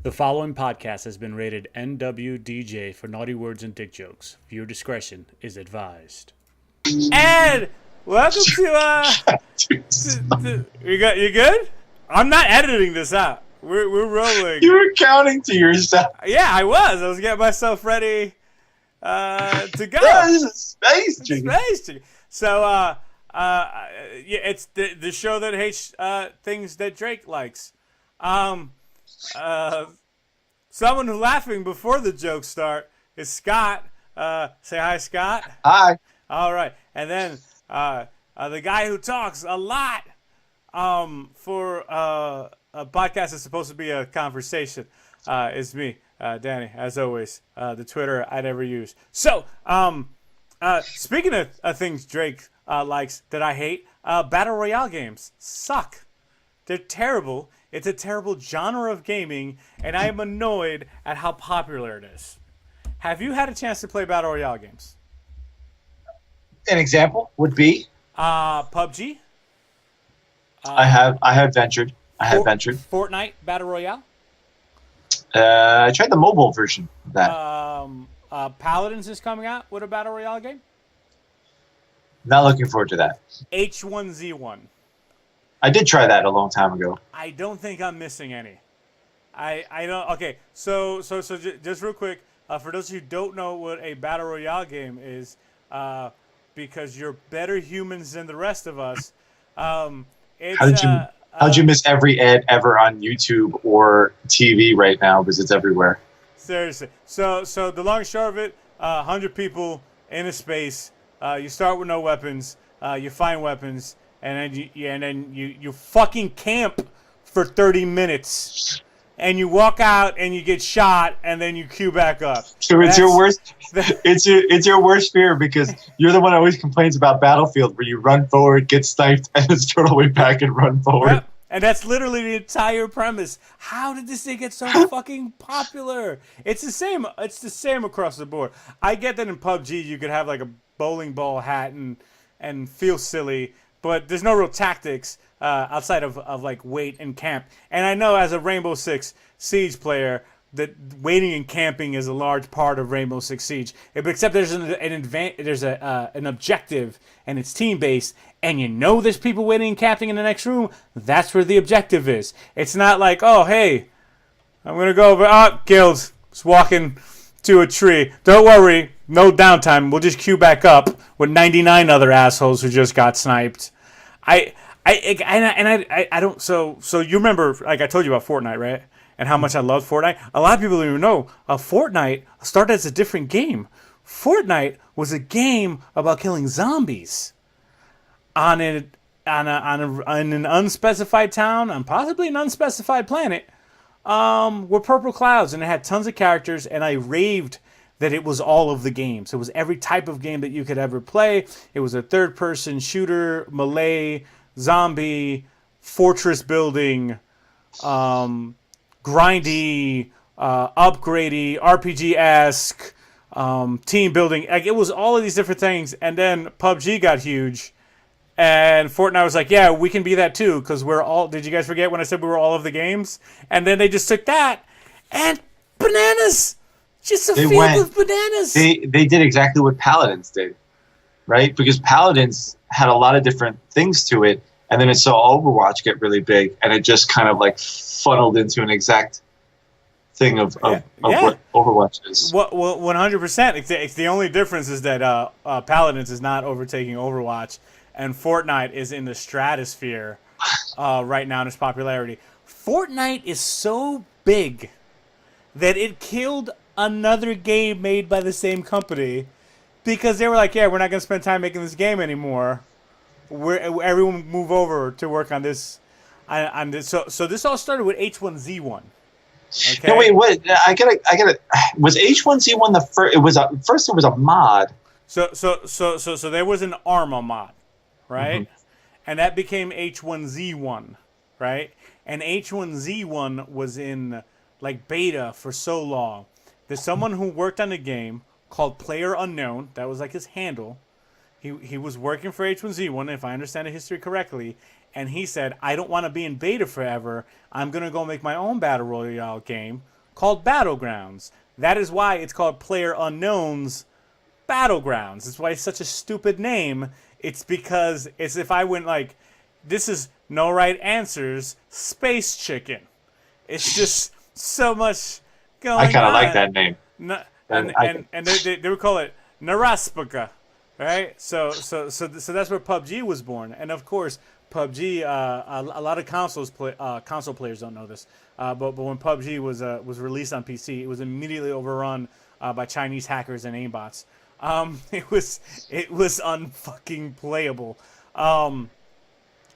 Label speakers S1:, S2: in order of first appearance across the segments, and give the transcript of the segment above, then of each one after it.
S1: The following podcast has been rated NWDJ for naughty words and dick jokes. Viewer discretion is advised. And welcome you good? I'm not editing this out. We're rolling.
S2: You were counting to yourself.
S1: Yeah, I was getting myself ready to go.
S2: Yeah, this is space chicken.
S1: So it's the show that hates things that Drake likes. Someone who's laughing before the jokes start is Scott. Say hi, Scott.
S2: Hi.
S1: All right, and then the guy who talks a lot for a podcast is supposed to be a conversation is me, Danny. As always, the Twitter I never use. So, speaking of things Drake likes that I hate, battle royale games suck. They're terrible. It's a terrible genre of gaming, and I am annoyed at how popular it is. Have you had a chance to play battle royale games?
S2: An example would be
S1: PUBG.
S2: I have ventured.
S1: Fortnite battle royale.
S2: I tried the mobile version of that.
S1: Paladins is coming out with a battle royale game.
S2: Not looking forward to that.
S1: H1Z1.
S2: I did try that a long time ago.
S1: I don't think I'm missing any. I don't. Okay, so just real quick, for those of you who don't know what a battle royale game is, because you're better humans than the rest of us. It's,
S2: how'd you miss every ad ever on YouTube or TV right now because it's everywhere?
S1: Seriously. So the long and short of it, 100 people in a space. You start with no weapons. You find weapons. And then you fucking camp for 30 minutes, and you walk out and you get shot, and then you queue back up.
S2: So it's your worst. It's your worst fear because you're the one who always complains about Battlefield, where you run forward, get sniped, and then turn all the way back and run forward.
S1: Yep. And that's literally the entire premise. How did this thing get so fucking popular? It's the same. It's the same across the board. I get that in PUBG you could have like a bowling ball hat and feel silly. But there's no real tactics outside of like wait and camp. And I know as a Rainbow Six Siege player that waiting and camping is a large part of Rainbow Six Siege. Except there's an objective and it's team based, and you know there's people waiting and camping in the next room. That's where the objective is. It's not like, oh hey, I'm gonna go over. Killed. Just walking to a tree. Don't worry, no downtime. We'll just queue back up with 99 other assholes who just got sniped. I don't. So you remember, like I told you about Fortnite, right? And how much I love Fortnite. A lot of people don't even know. Fortnite started as a different game. Fortnite was a game about killing zombies on an unspecified town, and possibly an unspecified planet. Were purple clouds, and it had tons of characters, and I raved that it was all of the games. It was every type of game that you could ever play. It was a third-person shooter, melee, zombie, fortress building, grindy, upgradey, RPG-esque, team building. Like, it was all of these different things, and then PUBG got huge. And Fortnite was like, yeah, we can be that too, because we're all... Did you guys forget when I said we were all of the games? And then they just took that, and bananas! Just a field of bananas!
S2: They did exactly what Paladins did, right? Because Paladins had a lot of different things to it, and then it saw Overwatch get really big, and it just kind of like funneled into an exact thing of what Overwatch is.
S1: Well, 100%. It's the only difference is that Paladins is not overtaking Overwatch, and Fortnite is in the stratosphere right now in its popularity. Fortnite is so big that it killed another game made by the same company because they were like, yeah, we're not going to spend time making this game anymore. Everyone move over to work on this. So this all started with H1Z1. Okay?
S2: No, wait, what? I gotta. Was H1Z1 the first? It was first. It was a mod.
S1: So there was an Arma mod, right? Mm-hmm. And that became H1Z1, right? And H1Z1 was in like beta for so long. There's someone who worked on the game called Player Unknown. That was like his handle. He was working for H1Z1, if I understand the history correctly, and he said, I don't want to be in beta forever. I'm going to go make my own Battle Royale game called Battlegrounds. That is why it's called PlayerUnknown's Battlegrounds. That's why it's such a stupid name. It's because it's if I went like, this is no right answers, Space Chicken. It's just so much going on.
S2: I kind of like that name.
S1: And they would call it Naraspika, right? So that's where PUBG was born. And of course, PUBG. A lot of console players don't know this, but when PUBG was released on PC, it was immediately overrun by Chinese hackers and aimbots. It was unfucking playable.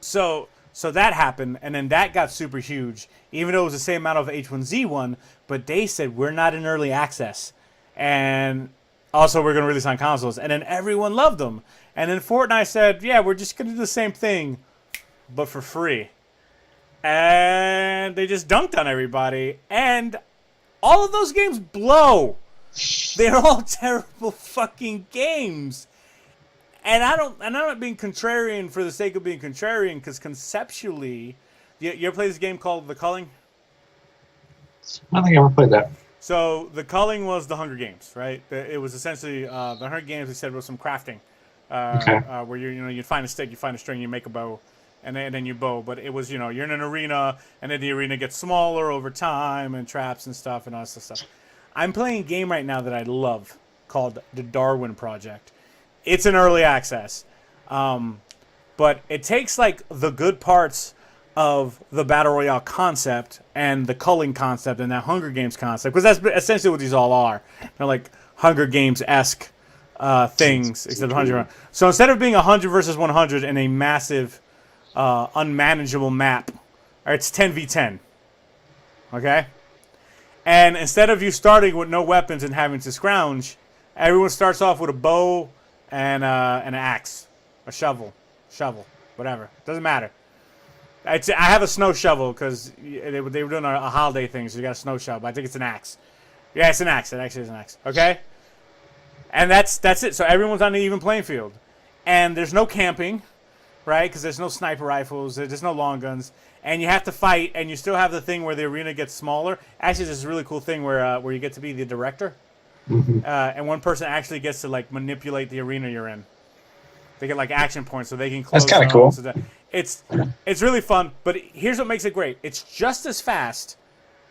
S1: So that happened, and then that got super huge, even though it was the same amount of H1Z1, but they said, we're not in early access. And also, we're going to release on consoles. And then everyone loved them. And then Fortnite said, yeah, we're just going to do the same thing, but for free. And they just dunked on everybody. And all of those games blow. They're all terrible fucking games. And I'm not being contrarian for the sake of being contrarian, because conceptually, you ever play this game called The Culling?
S2: I don't think I ever played that.
S1: So The Culling was the Hunger Games, right? It was essentially the Hunger Games. They said was some crafting, where you'd find a stick, you find a string, you make a bow, and then you bow. But it was you're in an arena, and then the arena gets smaller over time, and traps and stuff, and all this stuff. I'm playing a game right now that I love called the Darwin Project. It's in early access, but it takes like the good parts of the Battle Royale concept and the Culling concept and that Hunger Games concept, because that's essentially what these all are. They're like Hunger Games-esque things, except 100. So instead of being 100 versus 100 in a massive, unmanageable map, it's 10v10, okay? And instead of you starting with no weapons and having to scrounge, everyone starts off with a bow and an axe, a shovel, whatever. Doesn't matter. I have a snow shovel because they were doing a holiday thing, so you got a snow shovel. I think it's an axe. Yeah, it's an axe. It actually is an axe. Okay? And that's it. So everyone's on the even playing field. And there's no camping, right? Because there's no sniper rifles. There's no long guns. And you have to fight, and you still have the thing where the arena gets smaller. Actually, there's this really cool thing where you get to be the director.
S2: Mm-hmm.
S1: And one person actually gets to like manipulate the arena you're in. They get like action points so they can close.
S2: That's kind of cool.
S1: So it's really fun, but here's what makes it great. It's just as fast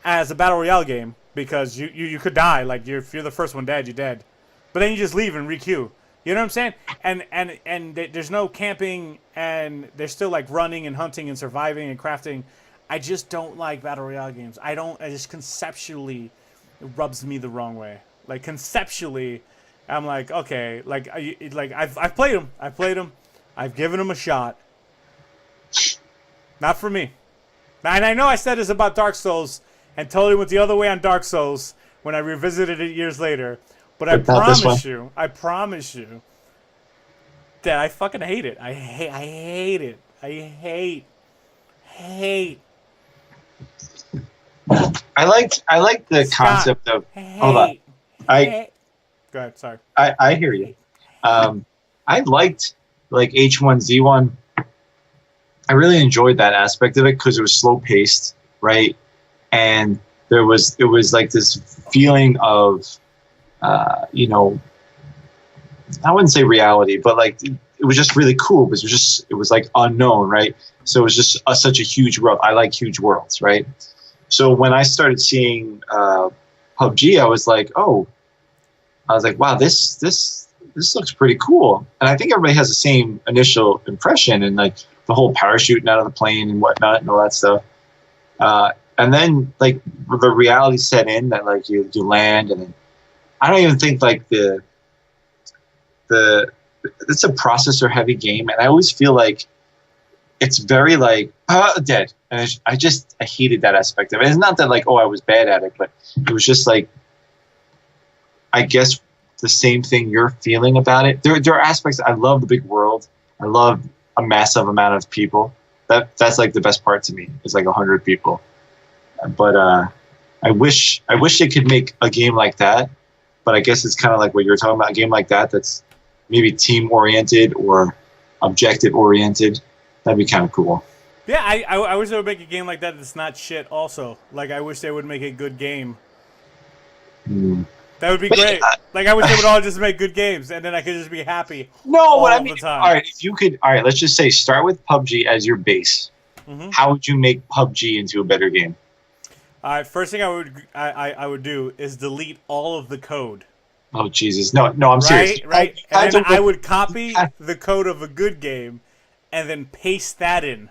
S1: as a Battle Royale game, because you could die. Like if you're the first one dead, you're dead. But then you just leave and requeue. You know what I'm saying? And there's no camping, and they're still like running and hunting and surviving and crafting. I just don't like Battle Royale games. I just conceptually, it rubs me the wrong way. Like conceptually, I'm like, okay, I've played them. I've given them a shot. Not for me. And I know I said this about Dark Souls and totally went the other way on Dark Souls when I revisited it years later. But I promise you that I fucking hate it. I hate it. I hate.
S2: I like the concept of. Hold on.
S1: Go ahead. Sorry.
S2: I hear you. I liked like H1Z1. I really enjoyed that aspect of it because it was slow paced, right? And it was like this feeling of, I wouldn't say reality, but like it was just really cool because it was like unknown, right? So it was just such a huge world. I like huge worlds, right? So when I started seeing PUBG, I was like, wow, this looks pretty cool. And I think everybody has the same initial impression, and like the whole parachuting out of the plane and whatnot and all that stuff. And then like the reality set in that like you land, and then I don't even think like it's a processor heavy game, and I always feel like it's very like dead, and I hated that aspect of it. It's not that like I was bad at it, but it was just like, I guess the same thing you're feeling about it. There are aspects. I love the big world. I love a massive amount of people. That's like the best part to me. It's like 100 people. But I wish they could make a game like that. But I guess it's kind of like what you're talking about, a game like that's maybe team oriented or objective oriented. That'd be kind of cool.
S1: Yeah, I wish they would make a game like that that's not shit also. Like, I wish they would make a good game
S2: Hmm.
S1: That would be
S2: But
S1: great. Like, I wish they would all just make good games, and then I could just be happy
S2: no, what I
S1: all
S2: mean,
S1: the time.
S2: all right, if you could, all right, let's just say start with PUBG as your base.
S1: Hmm.
S2: How would you make PUBG into a better game?
S1: All right, first thing I would do is delete all of the code.
S2: Oh Jesus, no, no, I'm serious.
S1: Right, right,
S2: You
S1: and
S2: had
S1: then
S2: to
S1: I
S2: win.
S1: would
S2: You
S1: copy
S2: had-
S1: the code of a good game, and then paste that in.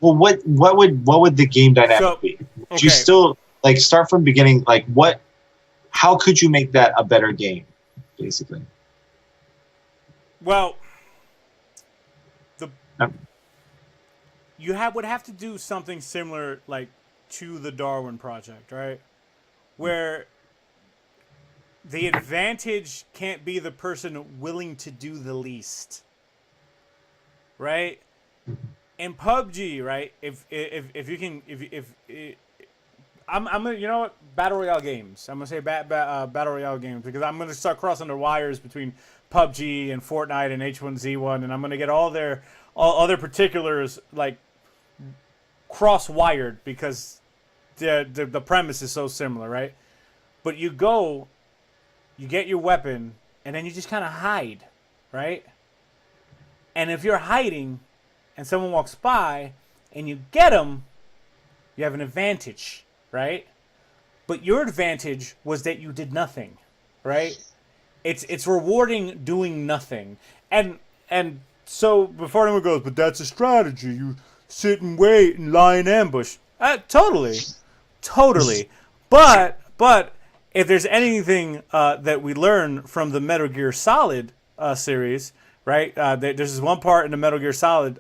S2: well, what would the game
S1: So,
S2: dynamic be? Would you
S1: okay,
S2: still like start from beginning? Like what? How could you make that a better game? Basically,
S1: well, the
S2: Um,
S1: you would have to do something similar, like to the Darwin Project, right? Where the advantage can't be the person willing to do the least, right? In PUBG, right? If you can if I'm gonna, you know what, battle royale games. I'm gonna say battle royale games because I'm gonna start crossing the wires between PUBG and Fortnite and H1Z1, and I'm gonna get all their particulars like cross wired because the premise is so similar, right? But you get your weapon, and then you just kind of hide, right? And if you're hiding, and someone walks by, and you get them, you have an advantage, right? But your advantage was that you did nothing, right? It's rewarding doing nothing, and so before anyone goes, but that's a strategy. You sit and wait and lie in ambush. Totally. But if there's anything that we learn from the Metal Gear Solid series, right? There's this one part in the Metal Gear Solid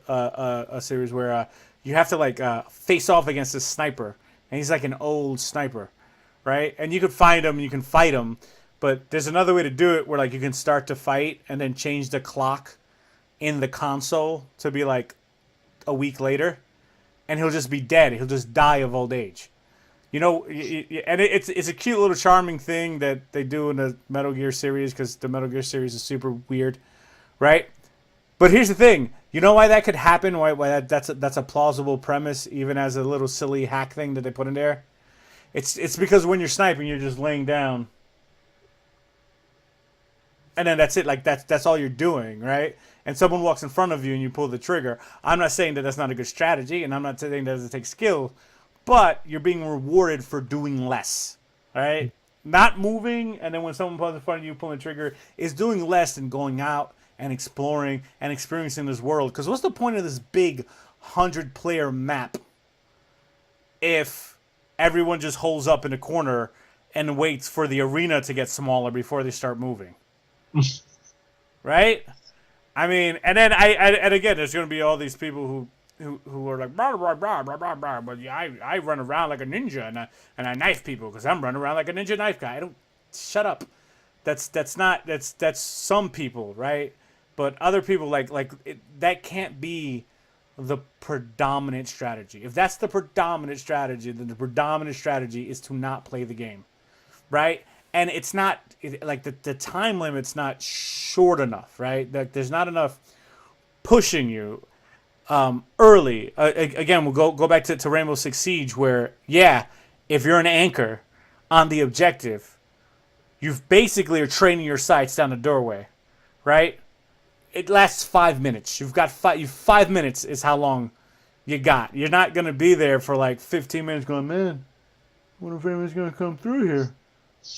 S1: series where you have to like face off against a sniper, and he's like an old sniper, right? And you can find him, and you can fight him, but there's another way to do it where like you can start to fight and then change the clock in the console to be like a week later, and he'll just be dead. He'll just die of old age. You know, and it's a cute little charming thing that they do in the Metal Gear series because the Metal Gear series is super weird, right? But here's the thing: you know why that could happen? Why that's a plausible premise, even as a little silly hack thing that they put in there. It's because when you're sniping, you're just laying down, and then that's it. Like that's all you're doing, right? And someone walks in front of you, and you pull the trigger. I'm not saying that that's not a good strategy, and I'm not saying that it takes skill. But you're being rewarded for doing less, all right? Not moving, and then when someone pulls in front of you, pulling the trigger, is doing less than going out and exploring and experiencing this world. Because what's the point of this big 100-player map if everyone just holds up in a corner and waits for the arena to get smaller before they start moving? Right? I mean, and then and again, there's going to be all these people who are like blah blah blah blah blah blah. But yeah, I run around like a ninja and I knife people because I'm running around like a ninja knife guy. I don't shut up. That's some people, right? But other people that can't be the predominant strategy. If that's the predominant strategy, then the predominant strategy is to not play the game, right? And it's not like the time limit's not short enough, right? Like there's not enough pushing you early. Again, we'll go back to Rainbow Six Siege, where if you're an anchor on the objective, you've basically are training your sights down the doorway, right? It lasts 5 minutes. You've got 5 minutes is how long you got. You're not gonna be there for like 15 minutes going, man, I wonder if anyone's gonna come through here.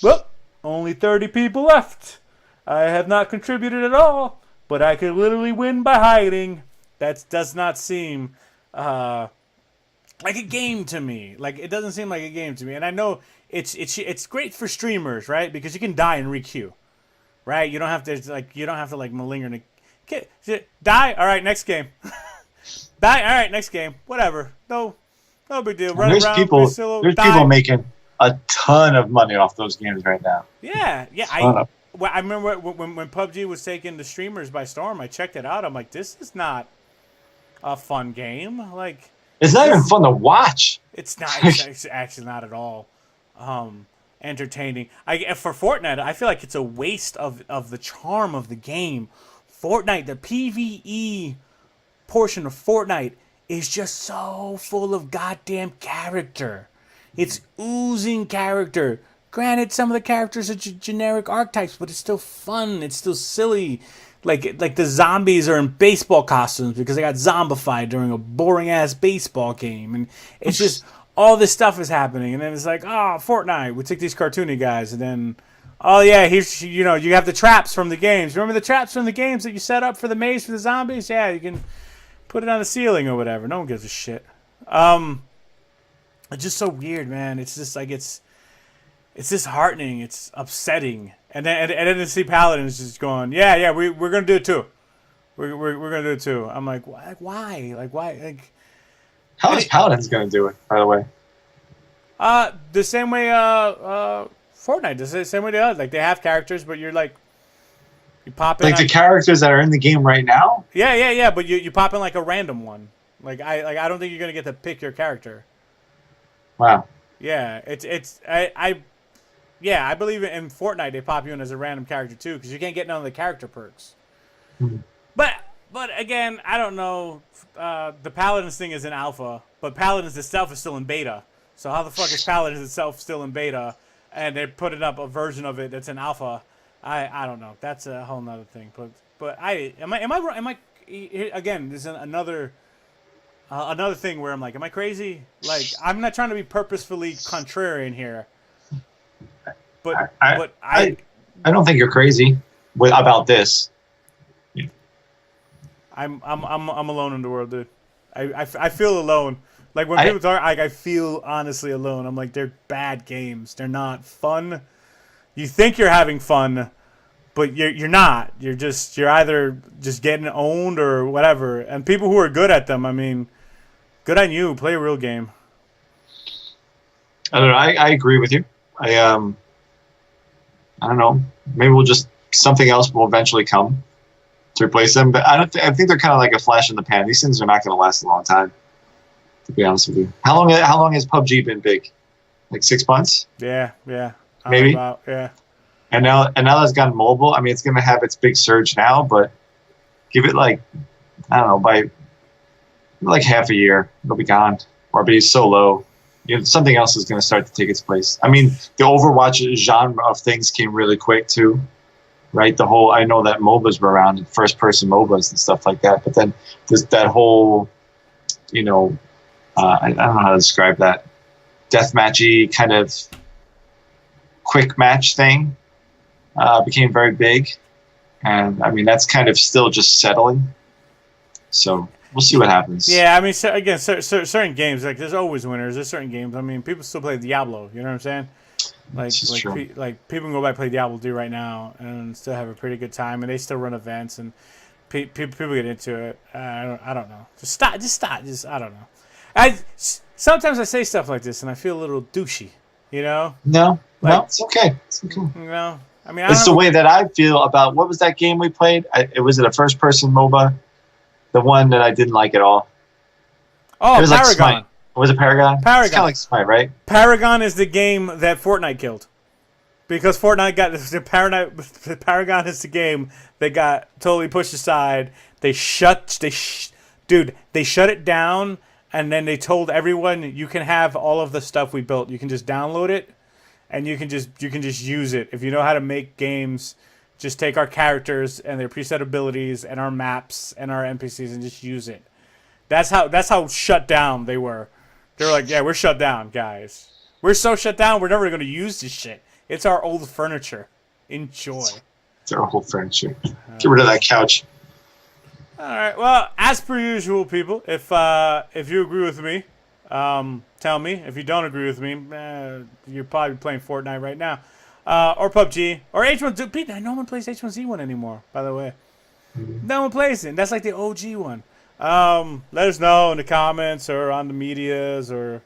S1: Well, only 30 people left. I have not contributed at all, but I could literally win by hiding. That does not seem like a game to me. Like it doesn't seem like a game to me. And I know it's great for streamers, right? Because you can die and requeue, right? You don't have to malinger and die. All right, next game. Die. All right, next game. Whatever. No big deal. Run
S2: there's
S1: around.
S2: people.
S1: Silo,
S2: There's
S1: die.
S2: people making a ton of money off those games right now.
S1: Yeah. I remember when PUBG was taking the streamers by storm. I checked it out. I'm like, this is not a fun game. Like,
S2: It's not even fun to watch.
S1: it's not. It's actually not at all entertaining. For Fortnite, I feel like it's a waste of the charm of the game. Fortnite, the PvE portion of Fortnite is just so full of goddamn character. It's oozing character. Granted, some of the characters are generic archetypes, but it's still fun. It's still silly. Like the zombies are in baseball costumes because they got zombified during a boring ass baseball game, and it's just all this stuff is happening. And then it's like, oh, Fortnite. We take these cartoony guys, and then, oh yeah, here's you have the traps from the games. Remember the traps from the games that you set up for the maze for the zombies? Yeah, you can put it on the ceiling or whatever. No one gives a shit. It's just so weird, man. It's just like it's disheartening. It's upsetting. And then to see Paladins just going, yeah, we're gonna do it too. We're gonna do it too. I'm like, why? Like why? Like,
S2: how is Paladins gonna do it? By the way,
S1: the same way Fortnite does it. The same way they are. Like they have characters, but you're like, you pop in
S2: like the characters that are in the game right now.
S1: Yeah. But you pop in like a random one. I don't think you're gonna get to pick your character.
S2: Wow.
S1: Yeah, I believe in Fortnite they pop you in as a random character too because you can't get none of the character perks.
S2: Mm-hmm.
S1: But again, I don't know. The Paladins thing is in alpha, but Paladins itself is still in beta. So how the fuck is Paladins itself still in beta, and they're putting up a version of it that's in alpha? I don't know. That's a whole nother thing. But am I again? This is another thing where I'm like, am I crazy? Like I'm not trying to be purposefully contrarian here. But
S2: I don't think you're crazy about this.
S1: I'm alone in the world, dude. I feel alone. Like when people talk, I feel honestly alone. I'm like, they're bad games. They're not fun. You think you're having fun, but you're not. You're either just getting owned or whatever. And people who are good at them, I mean, good on you. Play a real game.
S2: I don't know. I agree with you. I don't know. Maybe something else will eventually come to replace them. But I think they're kind of like a flash in the pan. These things are not going to last a long time. To be honest with you, how long has PUBG been big? Like 6 months?
S1: Yeah.
S2: Maybe.
S1: Yeah.
S2: And now that it's gone mobile. I mean, it's going to have its big surge now, but give it like, I don't know, by like half a year, it'll be gone, or be so low. Something else is going to start to take its place. I mean, the Overwatch genre of things came really quick too, right? I know that MOBAs were around, first-person MOBAs and stuff like that, but then there's that whole, I don't know how to describe that, deathmatchy kind of quick match thing became very big, and I mean that's kind of still just settling. So we'll see what happens.
S1: Yeah, I mean, again, certain games, like there's always winners. There's certain games. I mean, people still play Diablo. You know what I'm saying? Like people can go back and play Diablo 2 right now and still have a pretty good time, and they still run events and people get into it. I don't know. Just stop. I don't know. Sometimes I say stuff like this and I feel a little douchey. You know?
S2: No, it's okay. It's okay.
S1: You know? I mean,
S2: it's the way that I feel about what was that game we played? Was it a first-person MOBA? The one that I didn't like at all.
S1: Oh,
S2: it was
S1: Paragon.
S2: Like Smite. Was it Paragon?
S1: Paragon.
S2: It's kind of like Smite, right?
S1: Paragon is the game that Fortnite killed. Because Fortnite Paragon is the game that got totally pushed aside. They shut it down, and then they told everyone you can have all of the stuff we built. You can just download it, and you can just use it. If you know how to make games, just take our characters and their preset abilities and our maps and our NPCs and just use it. That's how shut down they were. They were like, yeah, we're shut down, guys. We're so shut down, we're never going to use this shit. It's our old furniture. Enjoy.
S2: It's our old furniture. Get rid of that couch.
S1: All right. Well, as per usual, people, if you agree with me, tell me. If you don't agree with me, you're probably playing Fortnite right now. Or PUBG, or H1Z. Pete, no one plays H1Z1 anymore, by the way. No one plays it. That's like the OG one. Let us know in the comments or on the medias or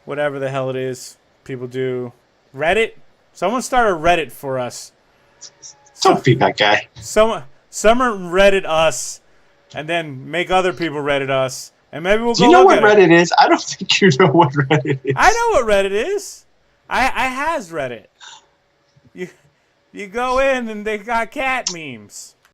S1: whatever the hell it is people do. Reddit? Someone start a Reddit for us.
S2: Don't be that guy.
S1: Someone Reddit us, and then make other people Reddit us, and maybe we'll go.
S2: Do you know what Reddit is? I don't think you know what Reddit is.
S1: I know what Reddit is. I has Reddit. You go in and they got cat memes.